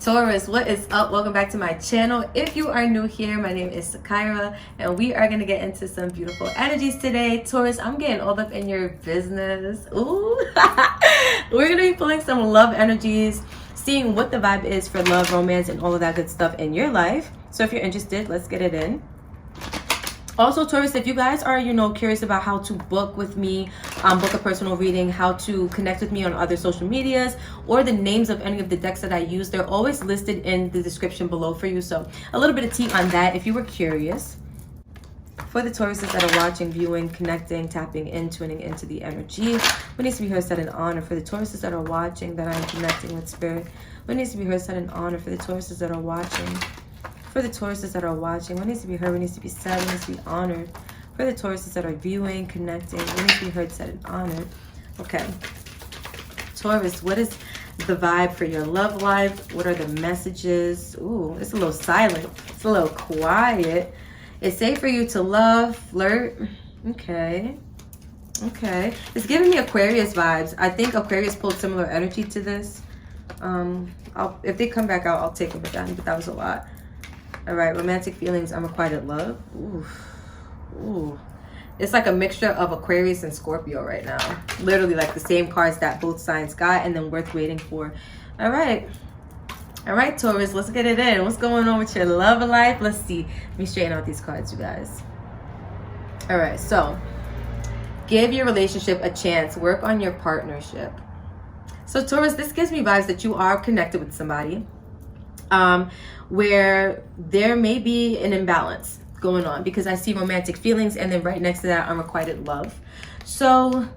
Taurus, what is up? Welcome back to my channel. If you are new here, my name is Sakira, and we are going to get into some beautiful energies today. Taurus, I'm getting all up in your business. Ooh. We're going to be pulling some love energies, seeing what the vibe is for love, romance, and all of that good stuff in your life. So if you're interested, let's get it in. Also, Taurus, if you guys are, curious about how to book with me, book a personal reading, how to connect with me on other social medias, or the names of any of the decks that I use, they're always listed in the description below for you. So a little bit of tea on that if you were curious. For the Tauruses that are watching, viewing, connecting, tapping in, tuning into the energy, what needs to be heard, said, and honored. For the Tauruses that are watching, that I'm connecting with spirit, what needs to be heard, said, and honored. For the Tauruses that are watching. For the Tauruses that are watching, what needs to be heard, what needs to be said, what needs to be honored. For the Tauruses that are viewing, connecting, what needs to be heard, said, and honored. Okay. Taurus, what is the vibe for your love life? What are the messages? Ooh, it's a little silent. It's a little quiet. It's safe for you to love, flirt. Okay. Okay. It's giving me Aquarius vibes. I think Aquarius pulled similar energy to this. If they come back out, I'll take them again, but that was a lot. All right, romantic feelings, unrequited love. Ooh, ooh. It's like a mixture of Aquarius and Scorpio right now. Literally like the same cards that both signs got and then worth waiting for. All right. All right, Taurus, let's get it in. What's going on with your love life? Let's see. Let me straighten out these cards, you guys. All right, so give your relationship a chance. Work on your partnership. So Taurus, this gives me vibes that you are connected with somebody. Where there may be an imbalance going on, because I see romantic feelings and then right next to that unrequited love. So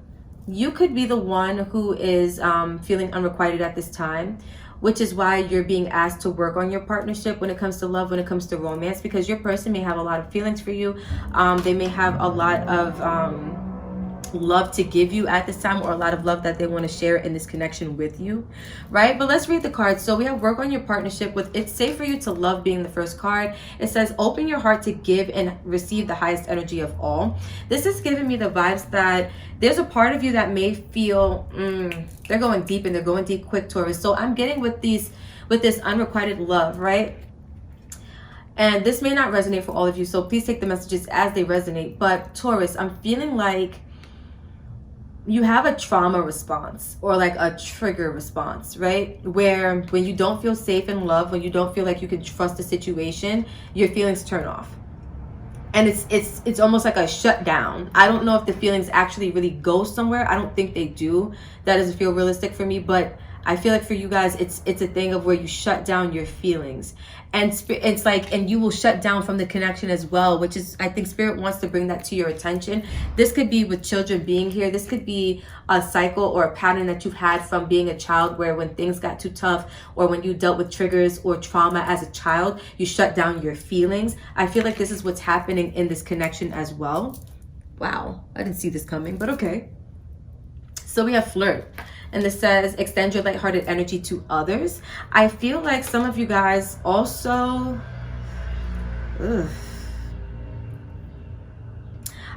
you could be the one who is feeling unrequited at this time, which is why you're being asked to work on your partnership when it comes to love, when it comes to romance, because your person may have a lot of feelings for you. They may have a lot of love to give you at this time, or a lot of love that they want to share in this connection with you, right? But let's read the cards. So we have work on your partnership with it's safe for you to love being the first card. It says open your heart to give and receive the highest energy of all. This is giving me the vibes that there's a part of you that may feel they're going deep, and they're going deep quick, Taurus. So I'm getting with this unrequited love, right? And this may not resonate for all of you, so please take the messages as they resonate. But Taurus, I'm feeling like you have a trauma response, or like a trigger response, right? Where when you don't feel safe in love, when you don't feel like you can trust the situation, your feelings turn off. And it's almost like a shutdown. I don't know if the feelings actually really go somewhere. I don't think they do. That doesn't feel realistic for me, but I feel like for you guys, it's a thing of where you shut down your feelings, and it's like, and you will shut down from the connection as well, which is, I think Spirit wants to bring that to your attention. This could be with children being here. This could be a cycle or a pattern that you've had from being a child, where when things got too tough, or when you dealt with triggers or trauma as a child, you shut down your feelings. I feel like this is what's happening in this connection as well. Wow, I didn't see this coming, but okay. So we have flirt. And this says, extend your lighthearted energy to others. I feel like some of you guys also,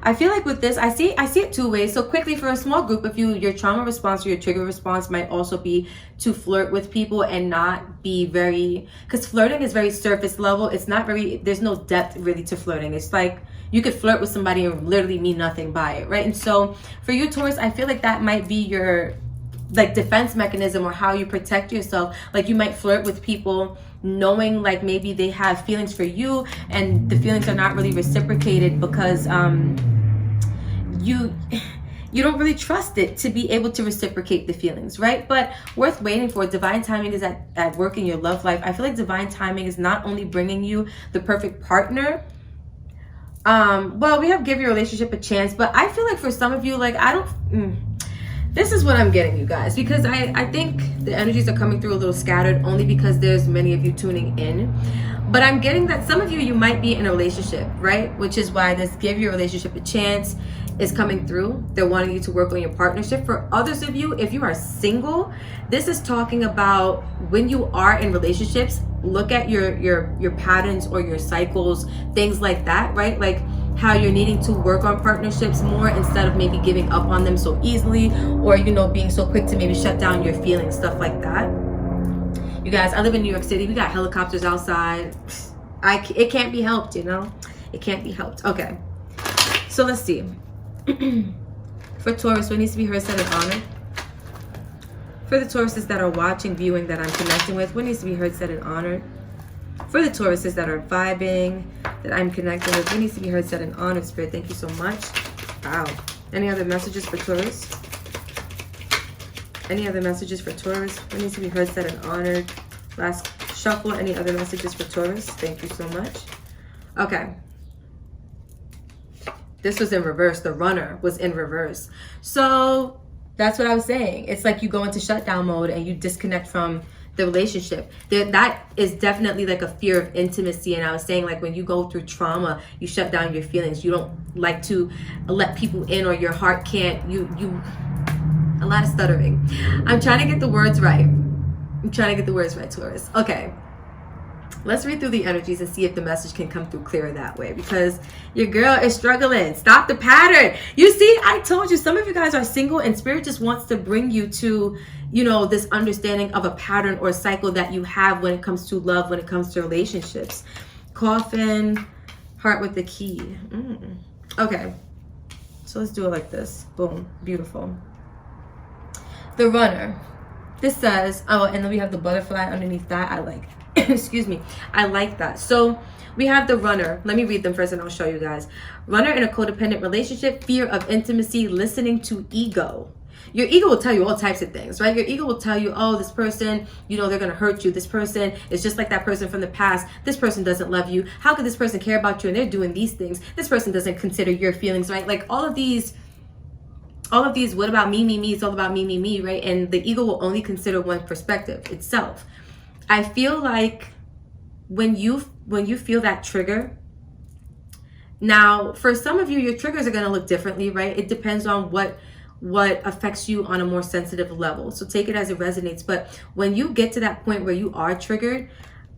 I feel like with this, I see it two ways. So quickly, for a small group of you, your trauma response or your trigger response might also be to flirt with people and not be very, because flirting is very surface level. It's not very, there's no depth really to flirting. It's like, you could flirt with somebody and literally mean nothing by it, right? And so for you, Taurus, I feel like that might be your like defense mechanism, or how you protect yourself. Like you might flirt with people knowing like maybe they have feelings for you, and the feelings are not really reciprocated because you don't really trust it to be able to reciprocate the feelings, right? But worth waiting for. Divine timing is at work in your love life. I feel like divine timing is not only bringing you the perfect partner. Well, we have give your relationship a chance, but I feel like for some of you, like this is what I'm getting, you guys, because I think the energies are coming through a little scattered, only because there's many of you tuning in. But I'm getting that some of you might be in a relationship, right? Which is why this give your relationship a chance is coming through. They're wanting you to work on your partnership. For others of you, if you are single, this is talking about when you are in relationships, look at your patterns or your cycles, things like that, right? Like how you're needing to work on partnerships more instead of maybe giving up on them so easily, or being so quick to maybe shut down your feelings, stuff like that. You guys, I live in New York City. We got helicopters outside. It can't be helped, you know? It can't be helped. Okay. So let's see. For Taurus, what needs to be heard, said, and honored? For the Tauruses that are watching, viewing, that I'm connecting with, what needs to be heard, said, and honored? For the Tauruses that are vibing, that I'm connecting with, what needs to be heard, said, and honored? Spirit, thank you so much. Wow. Any other messages for Taurus? Any other messages for Taurus? What needs to be heard, said, and honored? Last shuffle. Any other messages for Taurus? Thank you so much. Okay. This was in reverse. The runner was in reverse. So that's what I was saying. It's like you go into shutdown mode and you disconnect from the relationship. That is definitely like a fear of intimacy. And I was saying, like, when you go through trauma, you shut down your feelings. You don't like to let people in, or your heart can't. A lot of stuttering. I'm trying to get the words right. Taurus. Okay. Let's read through the energies and see if the message can come through clearer that way, because your girl is struggling. Stop the pattern. You see, I told you, some of you guys are single and Spirit just wants to bring you to, you know, this understanding of a pattern or cycle that you have when it comes to love, when it comes to relationships. Coffin, heart with the key. Okay. So let's do it like this. Boom. Beautiful. The runner. This says, oh, and then we have the butterfly underneath that. I like excuse me, I like that. So we have the runner. Let me read them first and I'll show you guys. Runner in a codependent relationship, fear of intimacy, listening to ego. Your ego will tell you all types of things, right? Your ego will tell you, oh, this person, you know, they're going to hurt you. This person is just like that person from the past. This person doesn't love you. How could this person care about you? And they're doing these things. This person doesn't consider your feelings, right? Like all of these, what about me, it's all about me, right? And the ego will only consider one perspective, itself. I feel like when you feel that trigger, now for some of you, your triggers are going to look differently, right? It depends on what affects you on a more sensitive level. So take it as it resonates. But when you get to that point where you are triggered,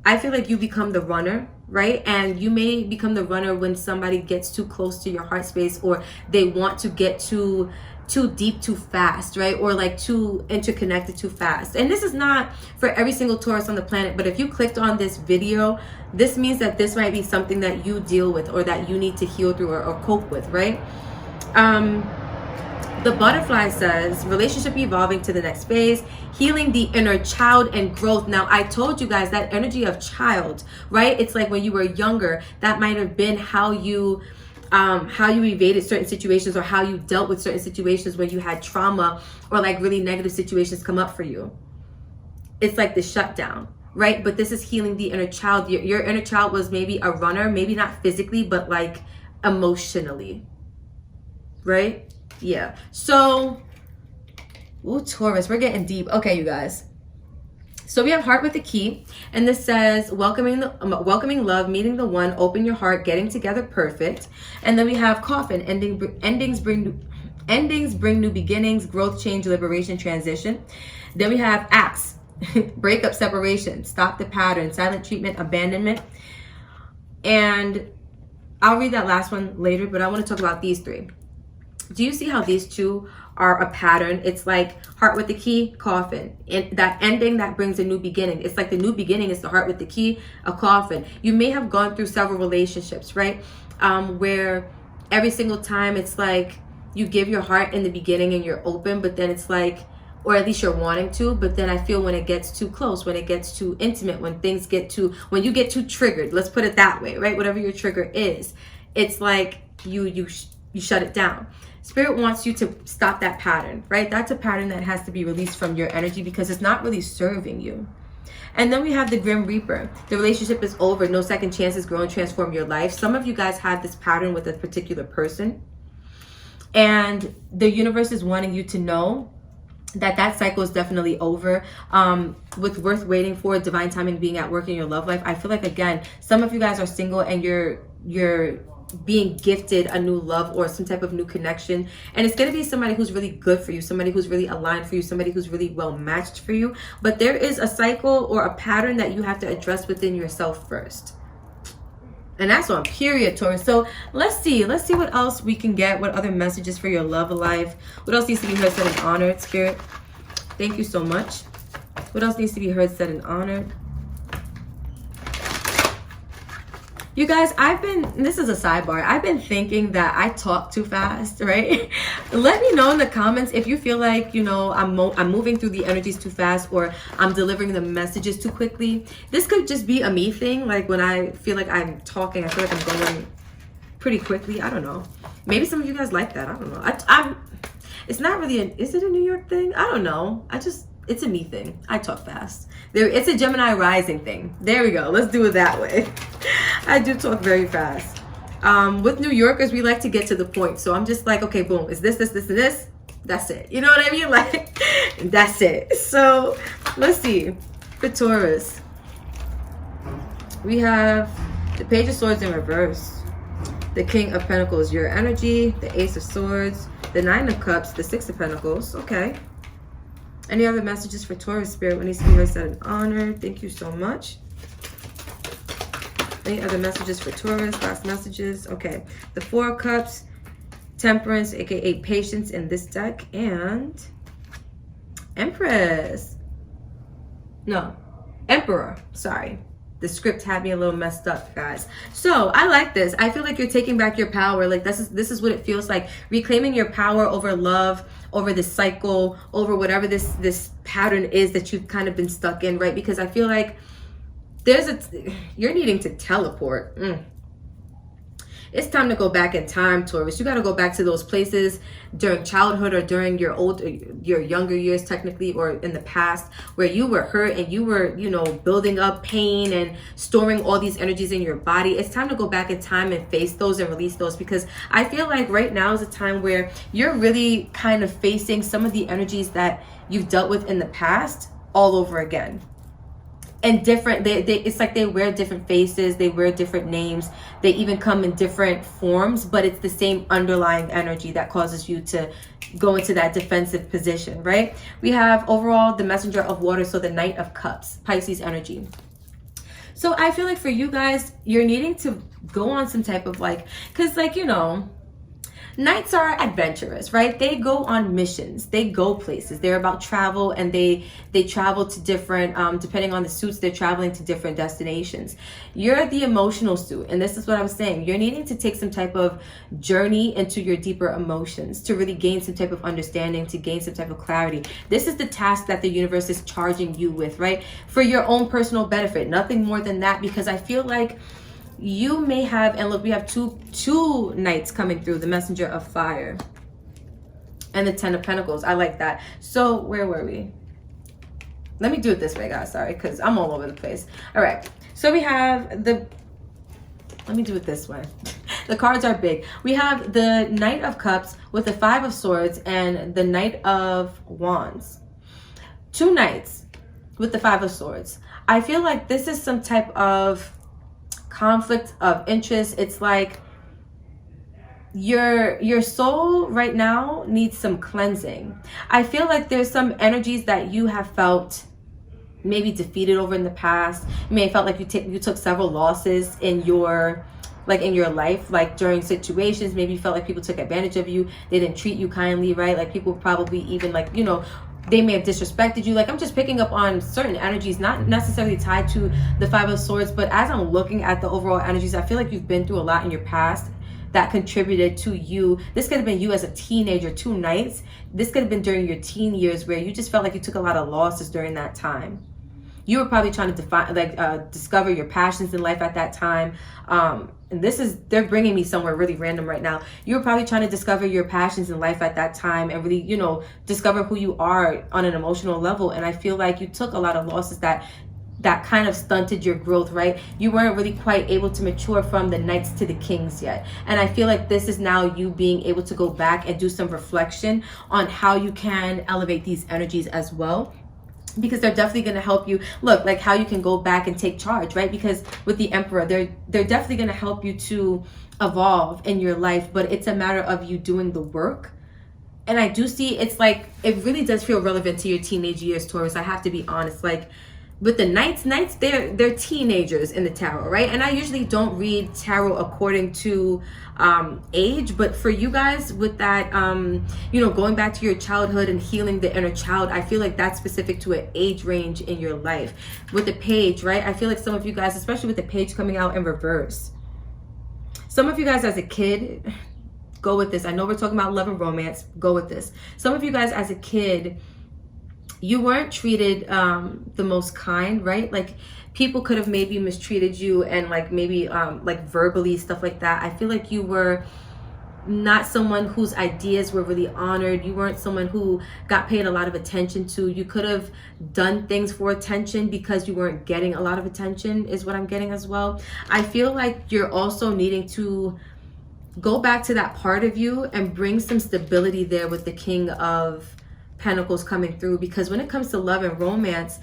I feel like you become the runner, right? And you may become the runner when somebody gets too close to your heart space, or they want to get too deep too fast, right? Or like too interconnected too fast. And this is not for every single Taurus on the planet, but if you clicked on this video, this means that this might be something that you deal with, or that you need to heal through, or cope with, right? The butterfly says, relationship evolving to the next phase, healing the inner child and growth. Now, I told you guys that energy of child, right? It's like when you were younger, that might have been how you evaded certain situations, or how you dealt with certain situations when you had trauma, or like really negative situations come up for you. It's like the shutdown, right? But this is healing the inner child. Your inner child was maybe a runner, maybe not physically, but like emotionally, right? Yeah. So, ooh, Taurus, we're getting deep. Okay, you guys. So we have heart with the key, and this says welcoming love, meeting the one, open your heart, getting together, perfect. And then we have coffin, endings bring new beginnings, growth, change, liberation, transition. Then we have axe, breakup, separation, stop the pattern, silent treatment, abandonment. And I'll read that last one later, but I want to talk about these three. Do you see how these two are a pattern? It's like heart with the key, coffin, and that ending that brings a new beginning. It's like the new beginning is the heart with the key, a coffin. You may have gone through several relationships, right? Where every single time it's like you give your heart in the beginning and you're open, but then it's like, or at least you're wanting to, but then I feel when it gets too close, when it gets too intimate, when you get too triggered, let's put it that way, right? Whatever your trigger is, it's like you shut it down. Spirit wants you to stop that pattern, right? That's a pattern that has to be released from your energy, because it's not really serving you. And then we have the Grim Reaper. The relationship is over. No second chances. Grow and transform your life. Some of you guys have this pattern with a particular person, and the universe is wanting you to know that cycle is definitely over. With worth waiting for, divine timing being at work in your love life. I feel like, again, some of you guys are single and you're being gifted a new love or some type of new connection, and it's going to be somebody who's really good for you, somebody who's really aligned for you, somebody who's really well matched for you. But there is a cycle or a pattern that you have to address within yourself first, and that's on period, Taurus. So let's see what else we can get. What other messages for your love life? What else needs to be heard, said, and honored? Spirit, thank you so much. What else needs to be heard, said, and honored? You guys, this is a sidebar, I've been thinking that I talk too fast, right? Let me know in the comments if you feel like, you know, I'm moving through the energies too fast, or I'm delivering the messages too quickly. This could just be a me thing. Like when I feel like I'm talking, I feel like I'm going pretty quickly. I don't know. Maybe some of you guys like that. I don't know. It's not really, is it a New York thing? I don't know. It's a me thing. I talk fast. It's a Gemini rising thing. There we go. Let's do it that way. I do talk very fast. With New Yorkers, we like to get to the point. So I'm just like, okay, boom. Is this, and this? That's it. You know what I mean? Like, that's it. So let's see. For Taurus, we have the Page of Swords in reverse. The King of Pentacles, your energy. The Ace of Swords. The Nine of Cups. The Six of Pentacles. Okay. Any other messages for Taurus spirit? When needs to be heard, said, and honored? Thank you so much. Any other messages for Taurus? Last messages. Okay. The Four of Cups, Temperance, aka patience in this deck, and Empress. No, Emperor. Sorry. The script had me a little messed up, guys. So I like this. I feel like you're taking back your power. Like this is what it feels like. Reclaiming your power over love, over this cycle, over whatever this pattern is that you've kind of been stuck in, right? Because I feel like you're needing to teleport. It's time to go back in time, Taurus. You got to go back to those places during childhood, or during your younger years, technically, or in the past, where you were hurt and you were, you know, building up pain and storing all these energies in your body. It's time to go back in time and face those and release those, because I feel like right now is a time where you're really kind of facing some of the energies that you've dealt with in the past all over again. And different, it's like they wear different faces, they wear different names, they even come in different forms, but it's the same underlying energy that causes you to go into that defensive position, right? We have overall the Messenger of Water, so the Knight of Cups, Pisces energy. So I feel like for you guys, you're needing to go on some type of like, because like, you know, Knights are adventurous, right? They go on missions, they go places, they're about travel, and they travel to different, depending on the suits, they're traveling to different destinations. You're the emotional suit, and this is what I'm saying. You're needing to take some type of journey into your deeper emotions to really gain some type of understanding, to gain some type of clarity. This is the task that the universe is charging you with, right? For your own personal benefit, nothing more than that, because I feel like you may have, and look, we have two knights coming through, the Messenger of Fire and the Ten of Pentacles. I like that. So where were we? Let me do it this way, guys. Sorry, because I'm all over the place. All right. So we have let me do it this way. The cards are big. We have the Knight of Cups with the Five of Swords and the Knight of Wands. Two knights with the Five of Swords. I feel like this is some type of conflict of interest. It's like your soul right now needs some cleansing. I feel like there's some energies that you have felt maybe defeated over in the past. You may have felt like you took several losses in your life, like during situations. Maybe you felt like people took advantage of you, they didn't treat you kindly, right? Like people probably even, like, you know, they may have disrespected you. Like, I'm just picking up on certain energies, not necessarily tied to the Five of Swords, but as I'm looking at the overall energies, I feel like you've been through a lot in your past that contributed to you. This could have been you as a teenager, two nights. This could have been during your teen years where you just felt like you took a lot of losses during that time. You were probably trying to discover your passions in life at that time. And they're bringing me somewhere really random right now. You were probably trying to discover your passions in life at that time and really, you know, discover who you are on an emotional level. And I feel like you took a lot of losses that kind of stunted your growth, right? You weren't really quite able to mature from the Knights to the Kings yet. And I feel like this is now you being able to go back and do some reflection on how you can elevate these energies as well, because they're definitely going to help you. Look, like how you can go back and take charge, right? Because with the Emperor, they're definitely going to help you to evolve in your life, but it's a matter of you doing the work. And I do see, it's like, it really does feel relevant to your teenage years, Taurus. I have to be honest. Like, with the knights, they're teenagers in the tarot, right? And I usually don't read tarot according to age, but for you guys with that you know, going back to your childhood and healing the inner child, I feel like that's specific to an age range in your life. With the page, right, I feel like some of you guys, especially with the page coming out in reverse, some of you guys as a kid, go with this, I know we're talking about love and romance, go with this. Some of you guys as a kid, you weren't treated the most kind, right? Like people could have maybe mistreated you and like maybe like verbally, stuff like that. I feel like you were not someone whose ideas were really honored. You weren't someone who got paid a lot of attention to. You could have done things for attention because you weren't getting a lot of attention, is what I'm getting as well. I feel like you're also needing to go back to that part of you and bring some stability there with the King of Pentacles coming through, because when it comes to love and romance,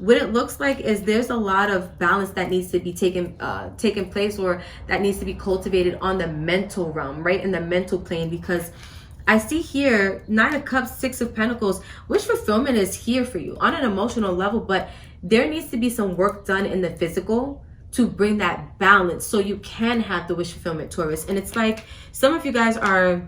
what it looks like is there's a lot of balance that needs to be taken place, or that needs to be cultivated on the mental realm, right, in the mental plane. Because I see here 9 of Cups, 6 of Pentacles, wish fulfillment is here for you on an emotional level, but there needs to be some work done in the physical to bring that balance so you can have the wish fulfillment, Taurus. And it's like some of you guys are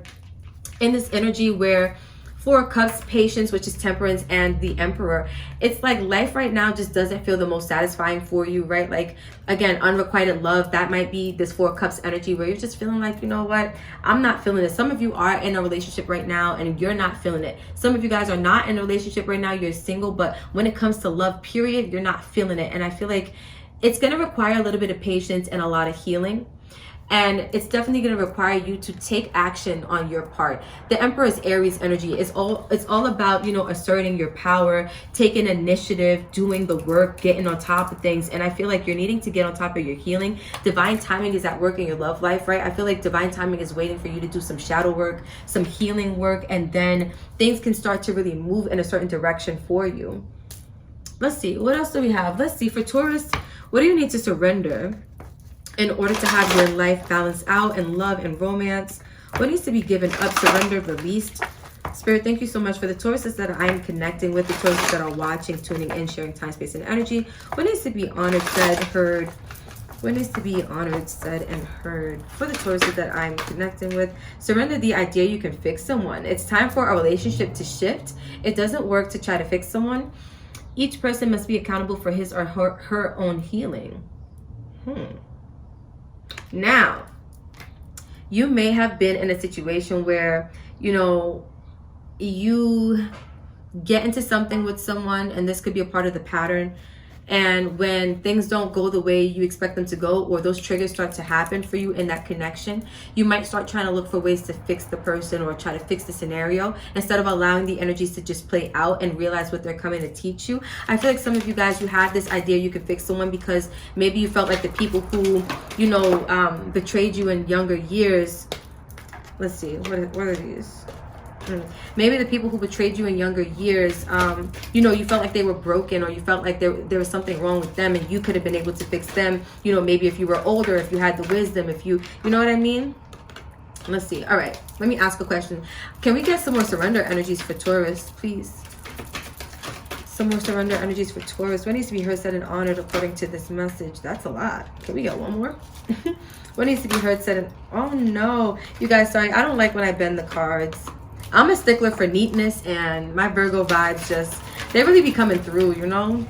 in this energy where 4 of Cups, patience, which is temperance, and the Emperor. It's like life right now just doesn't feel the most satisfying for you, right? Like, again, unrequited love, that might be this 4 of Cups energy where you're just feeling like, you know what, I'm not feeling it. Some of you are in a relationship right now and you're not feeling it. Some of you guys are not in a relationship right now, you're single, but when it comes to love, period, you're not feeling it. And I feel like it's going to require a little bit of patience and a lot of healing. And it's definitely going to require you to take action on your part. The Emperor's Aries energy is it's all about, you know, asserting your power, taking initiative, doing the work, getting on top of things. And I feel like you're needing to get on top of your healing. Divine timing is at work in your love life, right? I feel like divine timing is waiting for you to do some shadow work, some healing work, and then things can start to really move in a certain direction for you. Let's see, what else do we have? Let's see, for Taurus, what do you need to surrender in order to have your life balanced out in love and romance? What needs to be given up, surrendered, released? Spirit, thank you so much for the Tauruses that I'm connecting with, the Tauruses that are watching, tuning in, sharing time, space, and energy. What needs to be honored, said, heard? What needs to be honored, said, and heard for the Tauruses that I'm connecting with? Surrender the idea you can fix someone. It's time for a relationship to shift. It doesn't work to try to fix someone. Each person must be accountable for his or her own healing. Now, you may have been in a situation where, you know, you get into something with someone, and this could be a part of the pattern. And when things don't go the way you expect them to go, or those triggers start to happen for you in that connection, you might start trying to look for ways to fix the person or try to fix the scenario instead of allowing the energies to just play out and realize what they're coming to teach you. I feel like some of you guys, you have this idea you could fix someone because maybe you felt like the people who, you know, betrayed you in younger years. Let's see, what are these? Maybe the people who betrayed you in younger years, you know, you felt like they were broken, or you felt like there was something wrong with them, and you could have been able to fix them, you know, maybe if you were older, if you had the wisdom, if you know what I mean? Let's see. All right, let me ask a question. Can we get some more surrender energies for Taurus, please? Some more surrender energies for Taurus. What needs to be heard, said, and honored according to this message? That's a lot. Can we get one more? What needs to be heard, said, and... oh no, you guys, sorry, I don't like when I bend the cards. I'm a stickler for neatness, and my Virgo vibes just, they really be coming through, you know?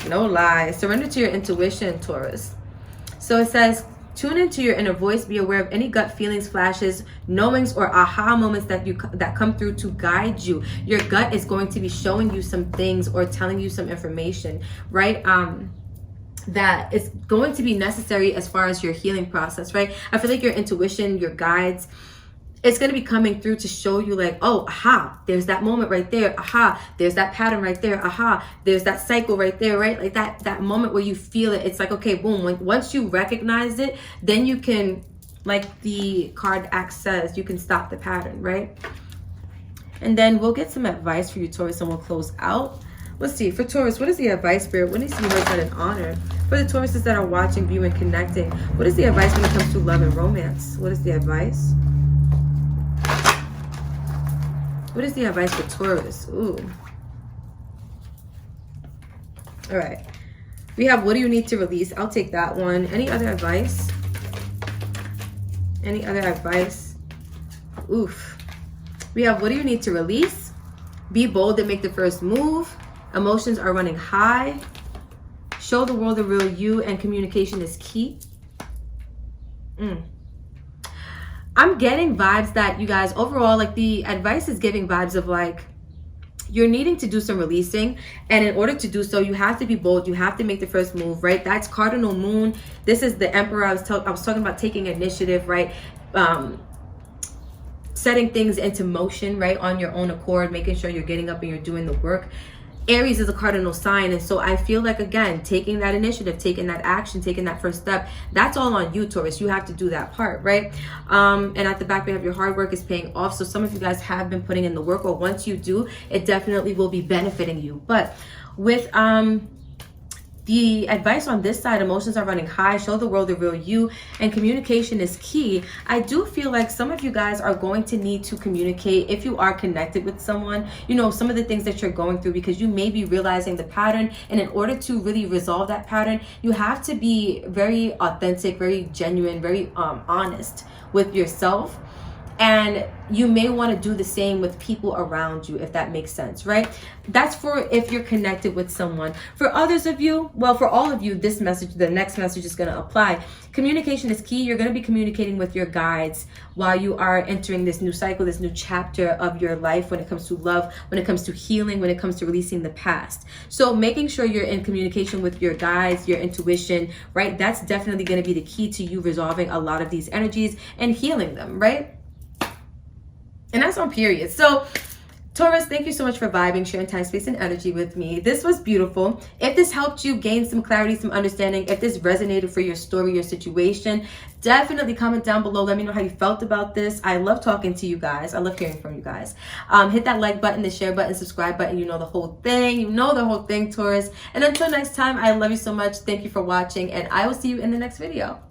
No lie. Surrender to your intuition, Taurus. So it says, tune into your inner voice. Be aware of any gut feelings, flashes, knowings, or aha moments that come through to guide you. Your gut is going to be showing you some things or telling you some information, right? That is going to be necessary as far as your healing process, right? I feel like your intuition, your guides, it's going to be coming through to show you like, oh, aha, there's that moment right there. Aha, there's that pattern right there. Aha, there's that cycle right there, right? Like that moment where you feel it. It's like, okay, boom. Once you recognize it, then you can, like the card act says, you can stop the pattern, right? And then we'll get some advice for you, Taurus, and we'll close out. Let's see, for Taurus, what is the advice, Spirit? What needs to be heard, said, and honored? For the Tauruses that are watching, viewing, connecting, what is the advice when it comes to love and romance? What is the advice? What is the advice for Taurus? Ooh. All right. We have, what do you need to release? I'll take that one. Any other advice? Any other advice? Oof. We have, what do you need to release? Be bold and make the first move. Emotions are running high. Show the world the real you, and communication is key. I'm getting vibes that you guys overall, like the advice is giving vibes of like, you're needing to do some releasing, and in order to do so, you have to be bold. You have to make the first move, right? That's cardinal moon. This is the emperor. I was talking about taking initiative, right? Setting things into motion, right, on your own accord, making sure you're getting up and you're doing the work. Aries is a cardinal sign, and so I feel like, again, taking that initiative, taking that action, taking that first step, that's all on you, Taurus. You have to do that part, right? And at the back, we have your hard work is paying off. So some of you guys have been putting in the work, or once you do, it definitely will be benefiting you. But with the advice on this side, emotions are running high, show the world the real you, and communication is key. I do feel like some of you guys are going to need to communicate if you are connected with someone, you know, some of the things that you're going through, because you may be realizing the pattern. And in order to really resolve that pattern, you have to be very authentic, very genuine, very honest with yourself. And you may want to do the same with people around you, if that makes sense, right? That's for if you're connected with someone. For others of you, well, for all of you, this message, the next message is going to apply. Communication is key. You're going to be communicating with your guides while you are entering this new cycle, this new chapter of your life, when it comes to love, when it comes to healing, when it comes to releasing the past. So making sure you're in communication with your guides, your intuition, right? That's definitely going to be the key to you resolving a lot of these energies and healing them, right? And that's on period. So Taurus, thank you so much for vibing, sharing time, space, and energy with me. This was beautiful. If this helped you gain some clarity, some understanding, if this resonated for your story, your situation, definitely comment down below. Let me know how you felt about this. I love talking to you guys. I love hearing from you guys. Hit that like button, the share button, subscribe button. You know the whole thing. You know the whole thing, Taurus. And until next time, I love you so much. Thank you for watching, and I will see you in the next video.